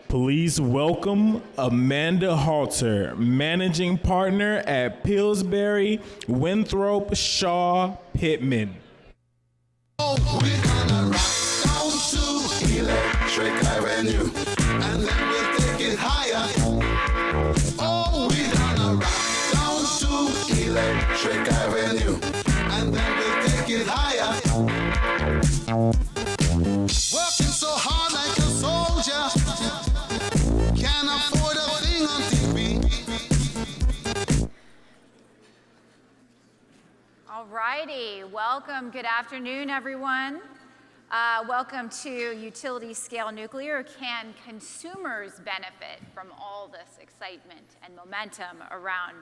Please welcome Amanda Halter, Managing Partner at Pillsbury, Winthrop, Shaw, Pittman. Oh, we're gonna rock down to Electric Avenue, and then we'll take it higher. Oh, we're gonna rock down to Electric Avenue, and then we'll take it higher. Working so hard like a soldier, can't afford a thing on TV. All righty, welcome, good afternoon, everyone. Welcome to Utility Scale Nuclear. Can consumers benefit from all this excitement and momentum around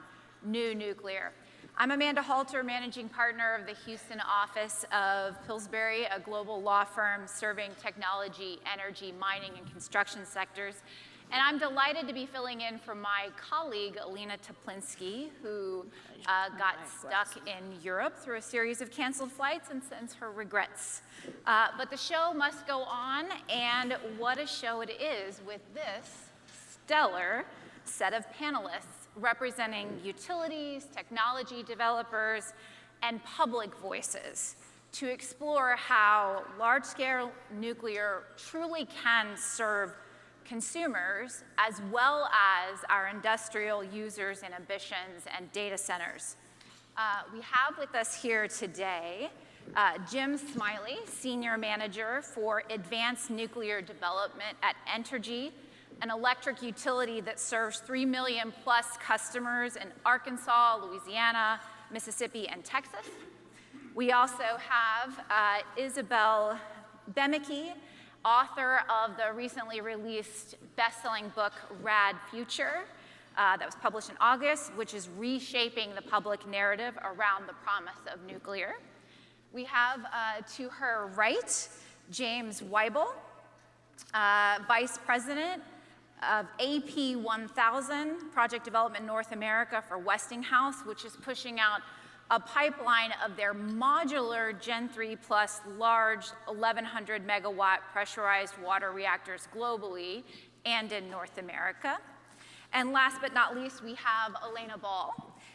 new nuclear? I'm Amanda Halter, Managing Partner of the Houston office of Pillsbury, a global law firm serving technology, energy, mining, and construction sectors. And I'm delighted to be filling in for my colleague, Elina Teplinsky, who got stuck in Europe through a series of canceled flights and sends her regrets. But the show must go on, and what a show it is with this stellar set of panelists representing utilities, technology developers, and public voices to explore how large-scale nuclear truly can serve consumers as well as our industrial users and ambitions and data centers. We have with us here today Jim Smiley, Senior Manager for Advanced Nuclear Development at Entergy, an electric utility that serves 3 million plus customers in Arkansas, Louisiana, Mississippi, and Texas. We also have Isabelle Boemeke, author of the recently released best-selling book, Rad Future, that was published in August, which is reshaping the public narrative around the promise of nuclear. We have to her right, James Wyble, Vice President of AP 1000, Project Development North America for Westinghouse, which is pushing out a pipeline of their modular Gen 3 plus large 1,100 megawatt pressurized water reactors globally and in North America. And last but not least, we have Elaina,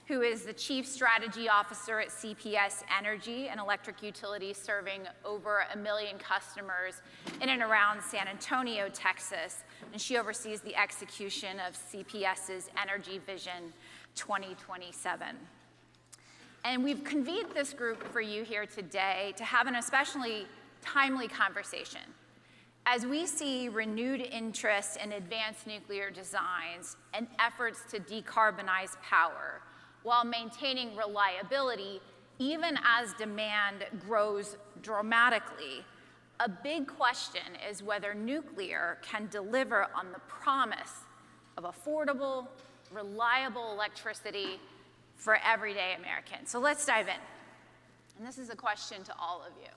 who is the Chief Strategy Officer at CPS Energy, an electric utility serving over 1 million customers in and around San Antonio, Texas. And she oversees the execution of CPS's Energy Vision 2027. And we've convened this group for you here today to have an especially timely conversation as we see renewed interest in advanced nuclear designs and efforts to decarbonize power while maintaining reliability, even as demand grows dramatically. A big question is whether nuclear can deliver on the promise of affordable, reliable electricity for everyday Americans. So let's dive in. And this is a question to all of you.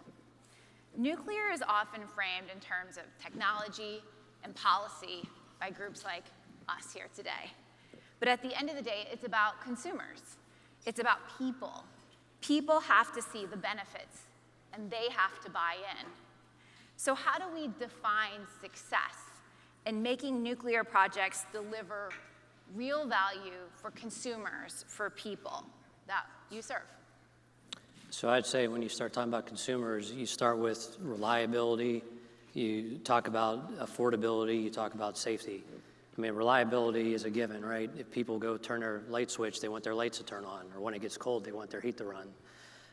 Nuclear is often framed in terms of technology and policy by groups like us here today. But at the end of the day, it's about consumers. It's about people. People have to see the benefits, and they have to buy in. So how do we define success in making nuclear projects deliver real value for consumers, for people that you serve? So I'd say when you start talking about consumers, you start with reliability, you talk about affordability, you talk about safety. I mean, reliability is a given, right? If people go turn their light switch, they want their lights to turn on, or when it gets cold, they want their heat to run.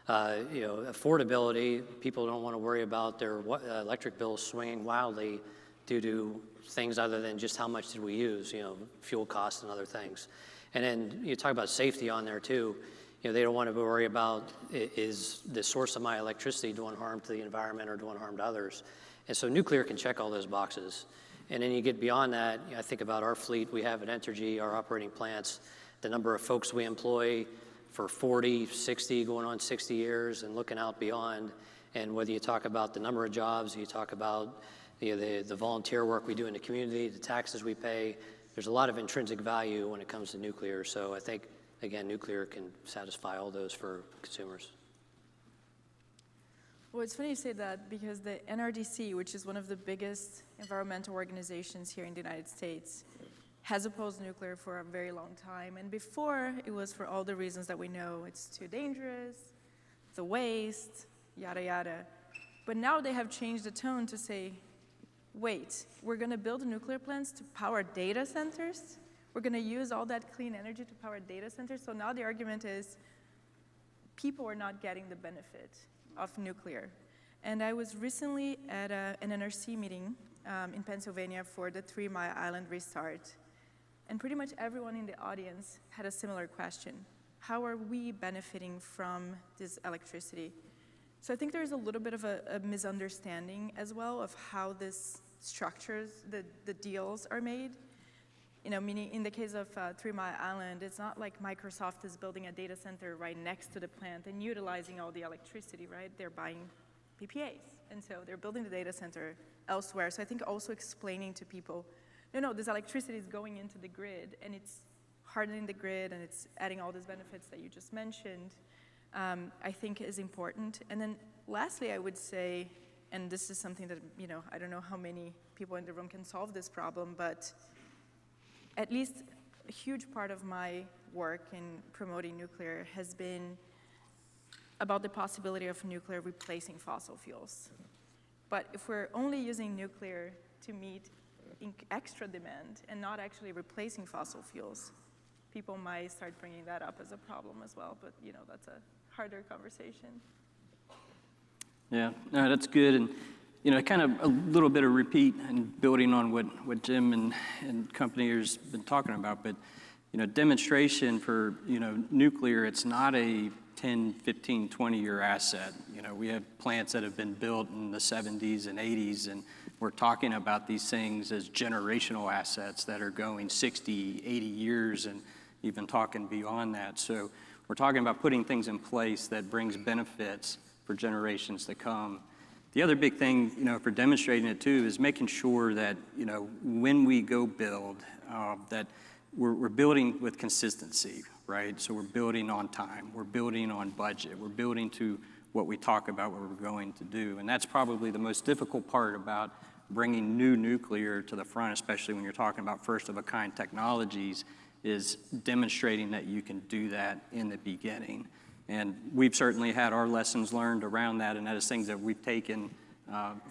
Affordability, people don't want to worry about their electric bills swinging wildly due to things other than just how much did we use, fuel costs and other things. And then you talk about safety on there too. They don't want to worry about, is the source of my electricity doing harm to the environment or doing harm to others? And so nuclear can check all those boxes. And then you get beyond that, I think about our fleet we have at Entergy, our operating plants, the number of folks we employ for 40, 60, going on 60 years and looking out beyond. And whether you talk about the number of jobs, you talk about the volunteer work we do in the community, the taxes we pay, there's a lot of intrinsic value when it comes to nuclear. So I think, again, nuclear can satisfy all those for consumers. Well, it's funny you say that because the NRDC, which is one of the biggest environmental organizations here in the United States, has opposed nuclear for a very long time. And before, it was for all the reasons that we know. It's too dangerous, the waste, yada, yada. But now they have changed the tone to say, wait, we're going to build nuclear plants to power data centers? We're going to use all that clean energy to power data centers? So now the argument is people are not getting the benefit of nuclear. And I was recently at an NRC meeting in Pennsylvania for the 3 Mile Island restart. And pretty much everyone in the audience had a similar question. How are we benefiting from this electricity? So I think there's a little bit of a misunderstanding as well of how this structures, the deals are made. You know, meaning in the case of 3 Mile Island, it's not like Microsoft is building a data center right next to the plant and utilizing all the electricity, right? They're buying PPAs, and so they're building the data center elsewhere. So I think also explaining to people, no, this electricity is going into the grid, and it's hardening the grid, and it's adding all these benefits that you just mentioned, I think is important. And then lastly, I would say, and this is something that, you know, I don't know how many people in the room can solve this problem, but at least a huge part of my work in promoting nuclear has been about the possibility of nuclear replacing fossil fuels. But if we're only using nuclear to meet extra demand and not actually replacing fossil fuels, people might start bringing that up as a problem as well, but you know, that's a harder conversation. Yeah, no, that's good. And you know, kind of a little bit of repeat and building on what Jim and company has been talking about, but, you know, demonstration for, you know, nuclear, it's not a 10, 15, 20-year asset. You know, we have plants that have been built in the 70s and 80s, and we're talking about these things as generational assets that are going 60, 80 years, and even talking beyond that. So we're talking about putting things in place that brings benefits for generations to come. The other big thing, you know, for demonstrating it too, is making sure that, you know, when we go build, that we're building with consistency, right? So we're building on time, we're building on budget, we're building to what we talk about, what we're going to do. And that's probably the most difficult part about bringing new nuclear to the front, especially when you're talking about first-of-a-kind technologies, is demonstrating that you can do that in the beginning. And we've certainly had our lessons learned around that, and that is things that we've taken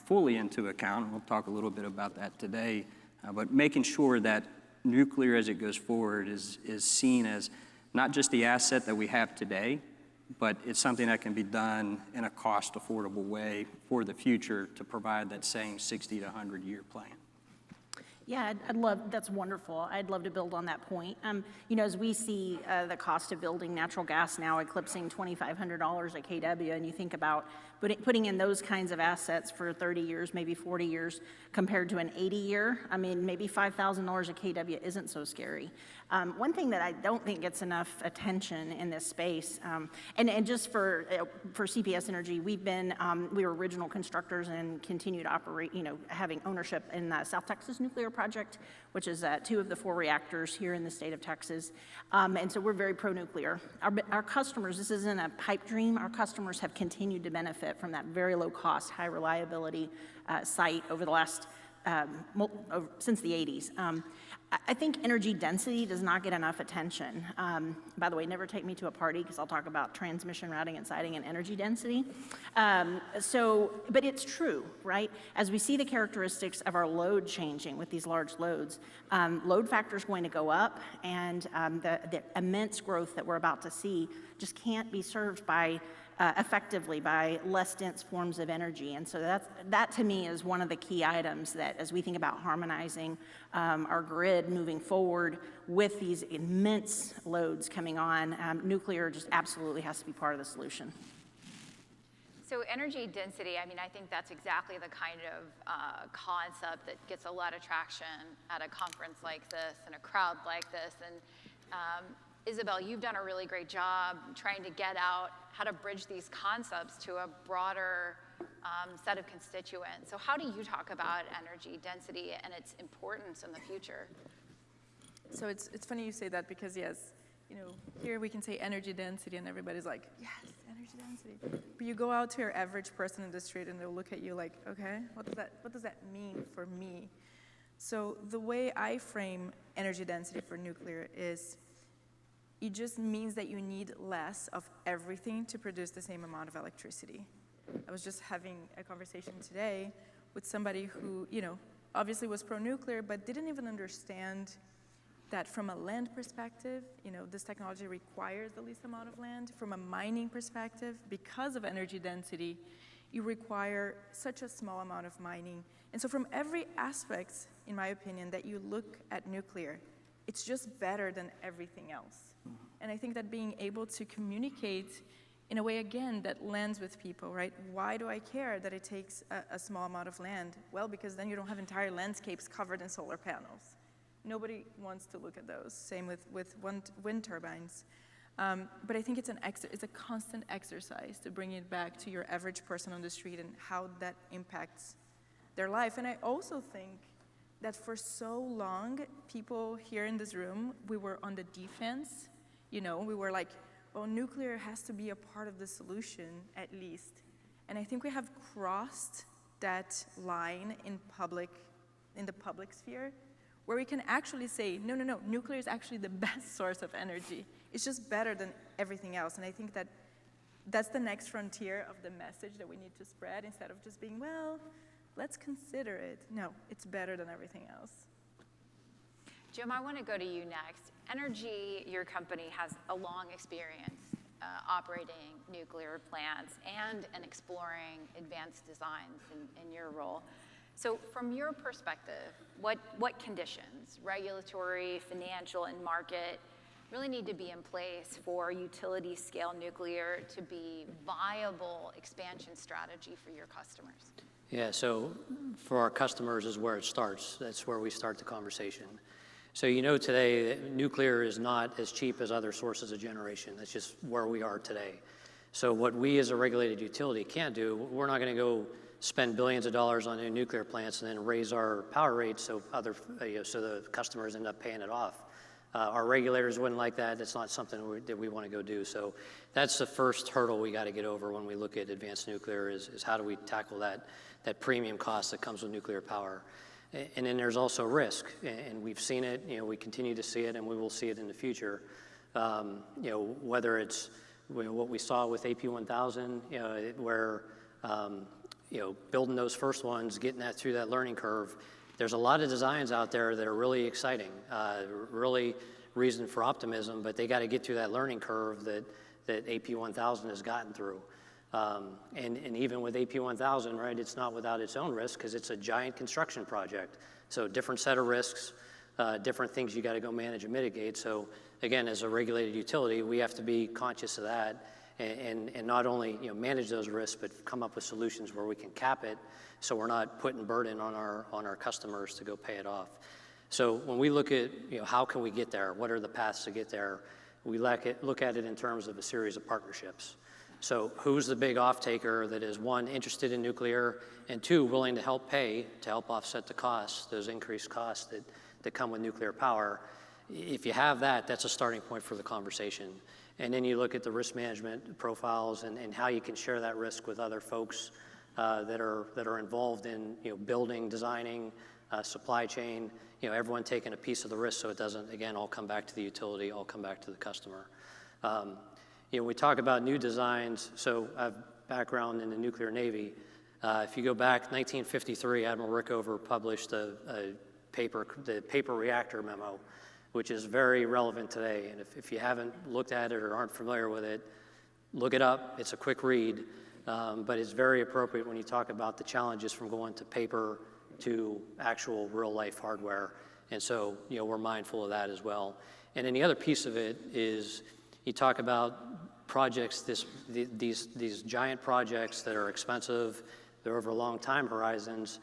fully into account. We'll talk a little bit about that today. But making sure that nuclear as it goes forward is seen as not just the asset that we have today, but it's something that can be done in a cost affordable way for the future to provide that same 60 to 100 year plan. Yeah, I'd love, that's wonderful. I'd love to build on that point. You know, as we see the cost of building natural gas now eclipsing $2,500 a kW, and you think about putting in those kinds of assets for 30 years, maybe 40 years, compared to an 80-year, I mean, maybe $5,000 a kW isn't so scary. One thing that I don't think gets enough attention in this space, and just for CPS Energy, we were original constructors and continue to operate, you know, having ownership in the South Texas Nuclear Project, which is 2 of the 4 reactors here in the state of Texas. And so we're very pro-nuclear. Our customers, this isn't a pipe dream, our customers have continued to benefit from that very low cost, high reliability site over the last, since the 80s. I think energy density does not get enough attention. By the way, never take me to a party because I'll talk about transmission routing and siting and energy density. But it's true, right? As we see the characteristics of our load changing with these large loads, load factor is going to go up, and the immense growth that we're about to see just can't be served by effectively by less dense forms of energy. And so that to me is one of the key items that as we think about harmonizing our grid moving forward with these immense loads coming on, nuclear just absolutely has to be part of the solution. So energy density, I mean, I think that's exactly the kind of concept that gets a lot of traction at a conference like this and a crowd like this. And Isabelle, you've done a really great job trying to get out how to bridge these concepts to a broader set of constituents. So how do you talk about energy density and its importance in the future? So it's funny you say that because yes, here we can say energy density, and everybody's like, yes, energy density. But you go out to your average person in the street, and they'll look at you like, okay, what does that mean for me? So the way I frame energy density for nuclear is, it just means that you need less of everything to produce the same amount of electricity. I was just having a conversation today with somebody who, obviously was pro-nuclear, but didn't even understand that from a land perspective, this technology requires the least amount of land. From a mining perspective, because of energy density, you require such a small amount of mining. And so from every aspect, in my opinion, that you look at nuclear, it's just better than everything else. And I think that being able to communicate in a way, again, that lands with people, right? Why do I care that it takes a small amount of land? Well, because then you don't have entire landscapes covered in solar panels. Nobody wants to look at those. Same with wind turbines. But I think it's a constant exercise to bring it back to your average person on the street and how that impacts their life. And I also think that for so long, people here in this room, we were on the defense. We were like, well, nuclear has to be a part of the solution, at least. And I think we have crossed that line in the public sphere, where we can actually say, no, nuclear is actually the best source of energy. It's just better than everything else. And I think that that's the next frontier of the message that we need to spread, instead of just being, well, let's consider it. No, it's better than everything else. Jim, I want to go to you next. Entergy, your company, has a long experience operating nuclear plants and exploring advanced designs in your role. So from your perspective, what conditions, regulatory, financial, and market, really need to be in place for utility scale nuclear to be viable expansion strategy for your customers? Yeah, so for our customers is where it starts. That's where we start the conversation. So today that nuclear is not as cheap as other sources of generation. That's just where we are today. So what we as a regulated utility can't do, we're not going to go spend billions of dollars on new nuclear plants and then raise our power rates so so the customers end up paying it off. Our regulators wouldn't like that. That's not something that we want to go do. So that's the first hurdle we got to get over when we look at advanced nuclear is how do we tackle that premium cost that comes with nuclear power. And then there's also risk, and we've seen it, we continue to see it, and we will see it in the future. Whether it's what we saw with AP1000, where, building those first ones, getting that through that learning curve, there's a lot of designs out there that are really exciting, really reason for optimism, but they got to get through that learning curve that AP1000 has gotten through. And even with AP1000, right, it's not without its own risk because it's a giant construction project. So different set of risks, different things you got to go manage and mitigate. So again, as a regulated utility, we have to be conscious of that and not only manage those risks, but come up with solutions where we can cap it so we're not putting burden on our customers to go pay it off. So when we look at how can we get there, what are the paths to get there, we look at it in terms of a series of partnerships. So who's the big off-taker that is, one, interested in nuclear, and two, willing to help pay to help offset the costs, those increased costs that come with nuclear power? If you have that, that's a starting point for the conversation. And then you look at the risk management profiles and how you can share that risk with other folks that are involved in building, designing, supply chain, everyone taking a piece of the risk so it doesn't, again, all come back to the utility, all come back to the customer. We talk about new designs, so I have background in the nuclear Navy. If you go back, 1953, Admiral Rickover published the paper reactor memo, which is very relevant today. And if you haven't looked at it or aren't familiar with it, look it up. It's a quick read, but it's very appropriate when you talk about the challenges from going to paper to actual real-life hardware. And so, we're mindful of that as well. And then the other piece of it is you talk about projects, these giant projects that are expensive, they're over long time horizons.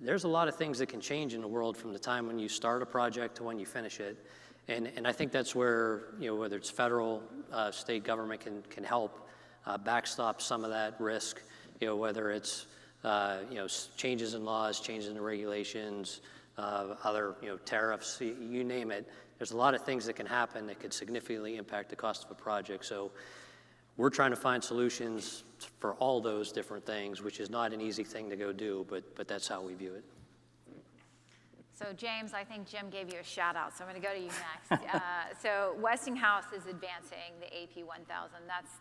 There's a lot of things that can change in the world from the time when you start a project to when you finish it. And I think that's where, whether it's federal, state government can help backstop some of that risk, whether it's, changes in laws, changes in the regulations, other, tariffs, you name it. There's a lot of things that can happen that could significantly impact the cost of a project. So we're trying to find solutions for all those different things, which is not an easy thing to go do, but that's how we view it. So James, I think Jim gave you a shout out, so I'm going to go to you next. So Westinghouse is advancing the AP1000.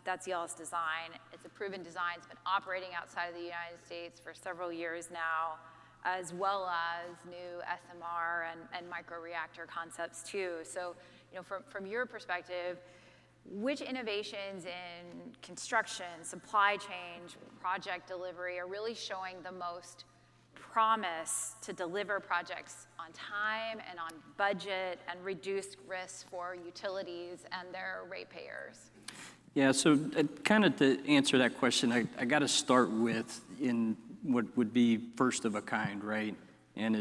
That's y'all's design. It's a proven design. It's been operating outside of the United States for several years now, as well as new SMR and microreactor concepts too. So, from your perspective, which innovations in construction, supply chain, project delivery are really showing the most promise to deliver projects on time and on budget and reduce risks for utilities and their ratepayers? Yeah, so kind of to answer that question, I got to start with in what would be first of a kind, right? And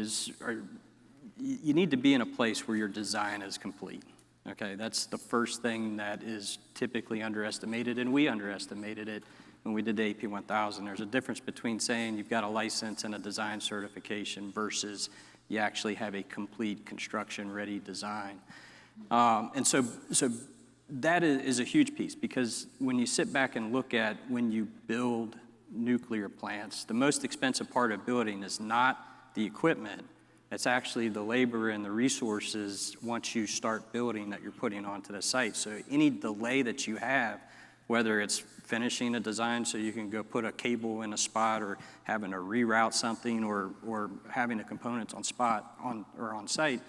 you need to be in a place where your design is complete. Okay, that's the first thing that is typically underestimated, and we underestimated it when we did the AP1000. There's a difference between saying you've got a license and a design certification versus you actually have a complete construction-ready design. And so that is a huge piece, because when you sit back and look at when you build nuclear plants, the most expensive part of building is not the equipment. It's actually the labor and the resources once you start building that you're putting onto the site. So any delay that you have, whether it's finishing a design so you can go put a cable in a spot, or having to reroute something, or having the components on site,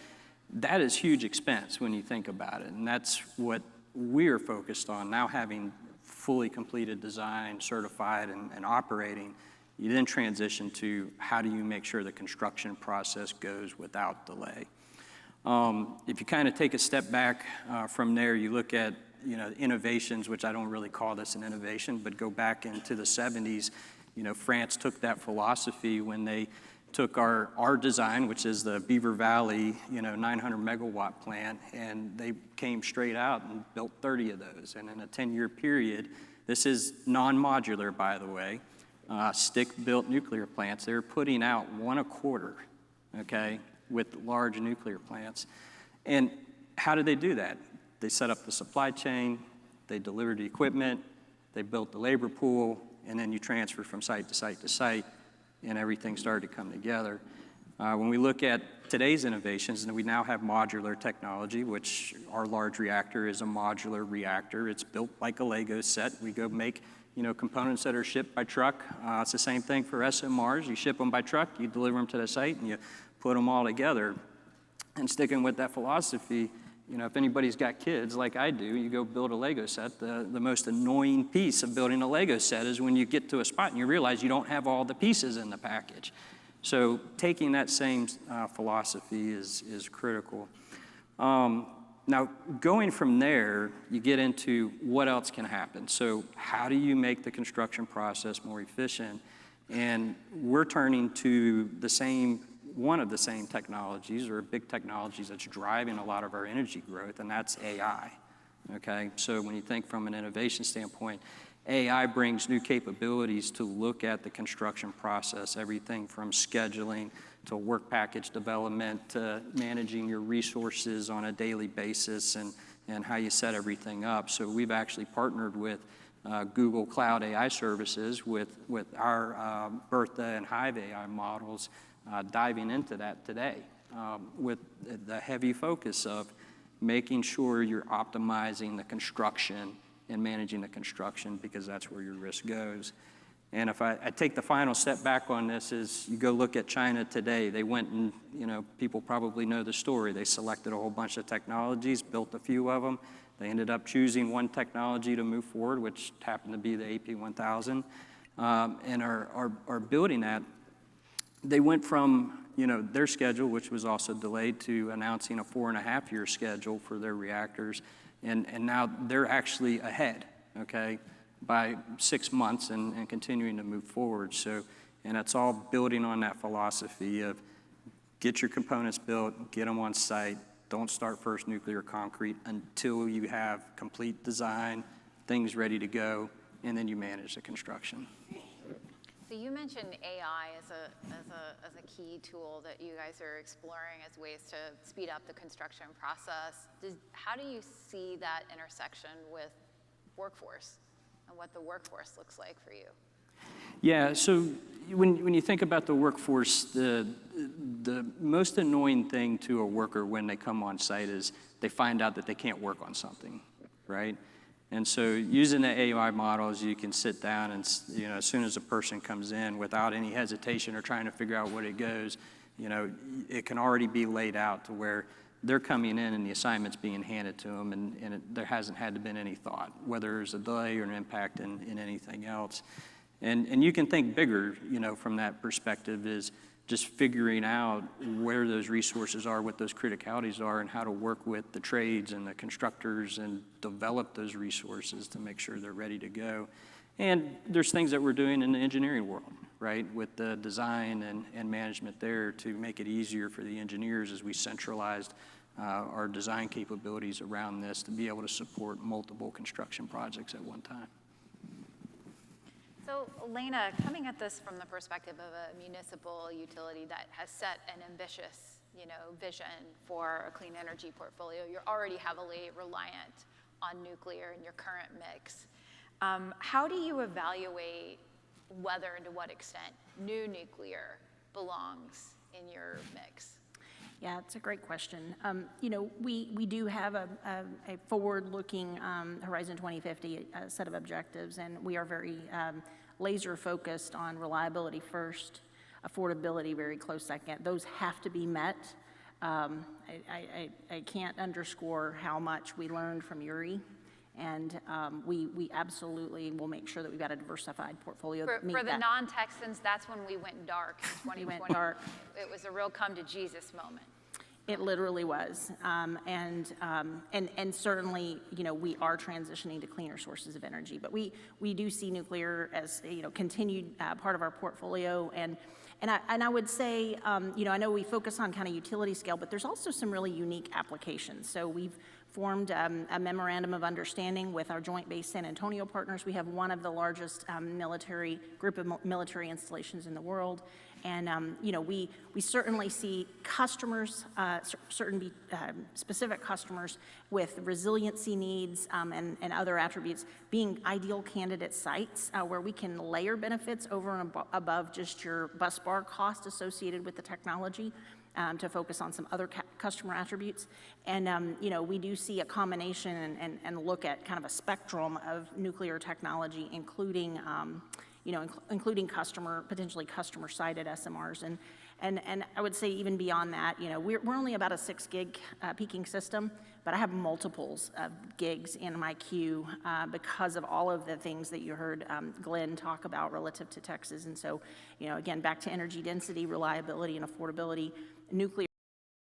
that is huge expense when you think about it. And that's what we're focused on now, having fully completed design, certified, and operating. You then transition to how do you make sure the construction process goes without delay. If you kind of take a step back from there, you look at innovations, which I don't really call this an innovation, but go back into the 70s. France took that philosophy when they took our design, which is the Beaver Valley 900 megawatt plant, and they came straight out and built 30 of those. And in a 10-year period, this is non-modular, by the way, stick-built nuclear plants. They're putting out 1 a quarter, okay, with large nuclear plants. And how did they do that? They set up the supply chain, they delivered the equipment, they built the labor pool, and then you transfer from site to site to site, and everything started to come together. When we look at today's innovations, and we now have modular technology, which our large reactor is a modular reactor. It's built like a Lego set. We go make components that are shipped by truck. It's the same thing for SMRs. You ship them by truck, you deliver them to the site, and you put them all together. And sticking with that philosophy, if anybody's got kids like I do, you go build a Lego set. The most annoying piece of building a Lego set is when you get to a spot and you realize you don't have all the pieces in the package. So taking that same philosophy is critical. Now, going from there, you get into what else can happen. So how do you make the construction process more efficient? And we're turning to one of the same technologies, or big technologies that's driving a lot of our energy growth, and that's AI, okay? So when you think from an innovation standpoint, AI brings new capabilities to look at the construction process, everything from scheduling to work package development to managing your resources on a daily basis, and how you set everything up. So we've actually partnered with Google Cloud AI Services with our Bertha and Hive AI models, diving into that today with the heavy focus of making sure you're optimizing the construction and managing the construction, because that's where your risk goes. And if I take the final step back on this, is you go look at China today. They went and, people probably know the story. They selected a whole bunch of technologies, built a few of them. They ended up choosing one technology to move forward, which happened to be the AP1000, and are building that. They went from, their schedule, which was also delayed, to announcing a 4.5-year schedule for their reactors. And now they're actually ahead, okay, by 6 months and continuing to move forward. So, and it's all building on that philosophy of get your components built, get them on site, don't start first nuclear concrete until you have complete design, things ready to go, and then you manage the construction. So you mentioned AI as a key tool that you guys are exploring as ways to speed up the construction process. How do you see that intersection with workforce and what the workforce looks like for you? Yeah, so when you think about the workforce, the most annoying thing to a worker when they come on site is they find out that they can't work on something, right? And so using the AI models, you can sit down and, as soon as a person comes in without any hesitation or trying to figure out what it goes, it can already be laid out to where they're coming in and the assignment's being handed to them, and there hasn't had to been any thought, whether there's a delay or an impact in anything else. And you can think bigger, from that perspective, is just figuring out where those resources are, what those criticalities are, and how to work with the trades and the constructors and develop those resources to make sure they're ready to go. And there's things that we're doing in the engineering world, right, with the design and management there to make it easier for the engineers as we centralized our design capabilities around this to be able to support multiple construction projects at one time. So, Elaina, coming at this from the perspective of a municipal utility that has set an ambitious, vision for a clean energy portfolio, you're already heavily reliant on nuclear in your current mix. How do you evaluate whether and to what extent new nuclear belongs in your mix? Yeah, it's a great question. We do have a forward-looking Horizon 2050 set of objectives, and we are very laser-focused on reliability first, affordability very close second. Those have to be met. I can't underscore how much we learned from Uri, and we absolutely will make sure that we've got a diversified portfolio. For the non-Texans, that's when we went dark in 2020. We went dark. It was a real come-to-Jesus moment. It literally was, and certainly, we are transitioning to cleaner sources of energy. But we do see nuclear as continued part of our portfolio, and I would say, I know we focus on kind of utility scale, but there's also some really unique applications. So we've formed a memorandum of understanding with our Joint Base San Antonio partners. We have one of the largest group of military installations in the world. And, we certainly see customers, specific customers with resiliency needs and other attributes being ideal candidate sites where we can layer benefits over and above just your bus bar cost associated with the technology. To focus on some other customer attributes. And, we do see a combination and look at kind of a spectrum of nuclear technology, including, including potentially customer-sided SMRs. And I would say even beyond that, we're only about a 6 gig peaking system, but I have multiples of gigs in my queue because of all of the things that you heard Glenn talk about relative to Texas. And so, again, back to energy density, reliability, and affordability, nuclear